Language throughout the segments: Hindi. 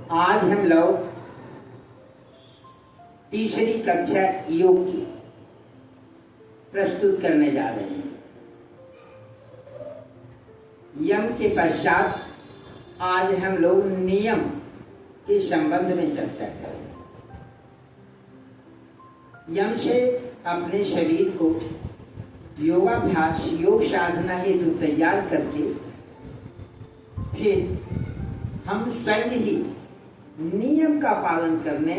आज हम लोग तीसरी कक्षा योग की प्रस्तुत करने जा रहे हैं। यम के पश्चात आज हम लोग नियम के संबंध में चर्चा करेंगे। यम से अपने शरीर को योगाभ्यास योग साधना हेतु तैयार करके फिर हम स्वयं ही नियम का पालन करने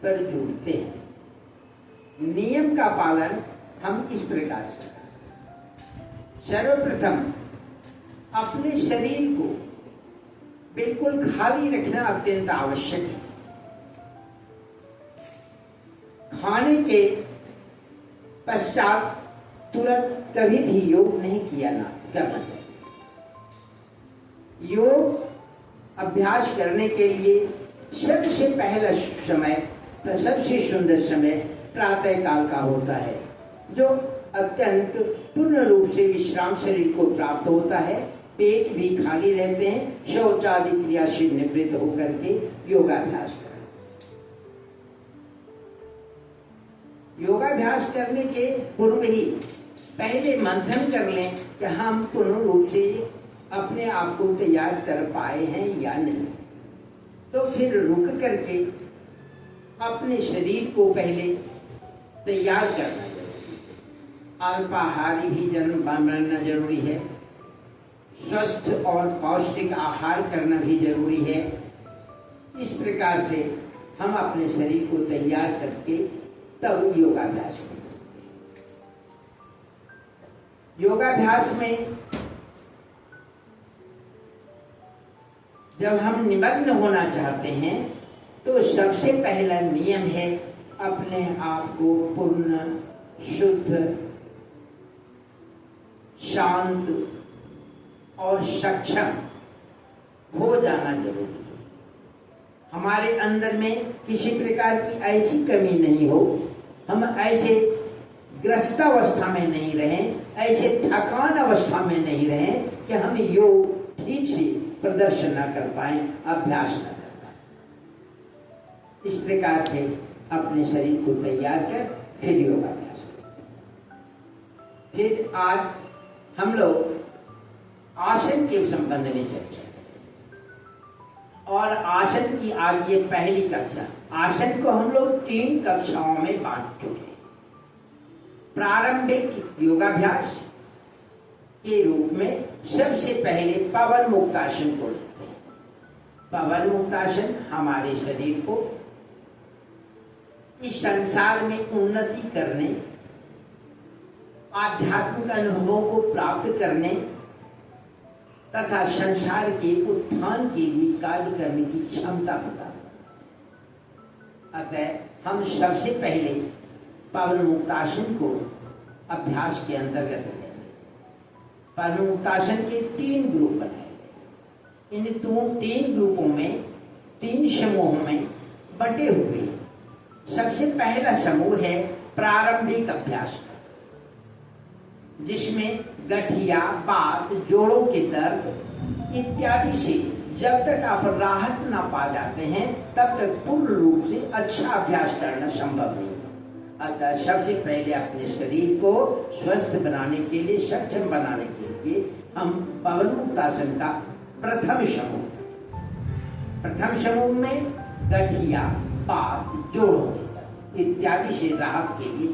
पर जुड़ते हैं। नियम का पालन हम इस प्रकार से सर्वप्रथम अपने शरीर को बिल्कुल खाली रखना अत्यंत आवश्यक है। खाने के पश्चात तुरंत कभी भी योग नहीं करना चाहिए। योग अभ्यास करने के लिए सबसे पहला समय सबसे सुंदर समय प्रातः काल का होता है, जो अत्यंत पूर्ण रूप से विश्राम शरीर को प्राप्त होता है। पेट भी खाली रहते हैं, शौच आदि क्रिया से निवृत्त होकर के योगाभ्यास करें। योगाभ्यास करने के पूर्व ही पहले मंथन कर लें कि हम पूर्ण रूप से अपने आप को तैयार कर पाए हैं या नहीं। तो फिर रुक करके अपने शरीर को पहले तैयार करना जरूरी है। अल्पाहारी भोजन बनना जरूरी है। स्वस्थ और पौष्टिक आहार करना भी जरूरी है। इस प्रकार से हम अपने शरीर को तैयार करके तब योगाभ्यास करें। योगाभ्यास में जब हम निमग्न होना चाहते हैं तो सबसे पहला नियम है अपने आप को पूर्ण शुद्ध शांत और सक्षम हो जाना जरूरी है। हमारे अंदर में किसी प्रकार की ऐसी कमी नहीं हो, हम ऐसे ग्रस्तावस्था में नहीं रहें, ऐसे थकान अवस्था में नहीं रहें कि हम योग ठीक से प्रदर्शन न कर पाए, अभ्यास न कर पाए। इस प्रकार से अपने शरीर को तैयार कर फिर योगाभ्यास करें। फिर आज हम लोग आसन के संबंध में चर्चा करें। और आसन की आज ये पहली कक्षा। आसन को हम लोग 3 कक्षाओं में बांट चुके हैं। प्रारंभिक योगाभ्यास के रूप में सबसे पहले पवन मुक्तासन को लेते हैं। पवन मुक्तासन हमारे शरीर को इस संसार में उन्नति करने, आध्यात्मिक अनुभवों को प्राप्त करने तथा संसार के उत्थान के लिए कार्य करने की क्षमता प्रदान करता है। अतः हम सबसे पहले पवन मुक्तासन को अभ्यास के अंतर्गत लेंगे। पवन मुक्तासन के 3 ग्रुप बनाए गए। इन 3 ग्रुपों में 3 समूहों में बटे हुए हैं। सबसे पहला समूह है प्रारंभिक अभ्यास का, जिसमें गठिया, बात, जोड़ों के दर्द इत्यादि से जब तक आप राहत ना पा जाते हैं तब तक पूर्ण रूप से अच्छा अभ्यास करना संभव नहीं है। अतः सबसे पहले अपने शरीर को स्वस्थ बनाने के लिए, सक्षम बनाने के लिए हम पवन मुक्तासन का प्रथम समूह में गठिया, बात, जोड़ों इत्यादि से राहत के लिए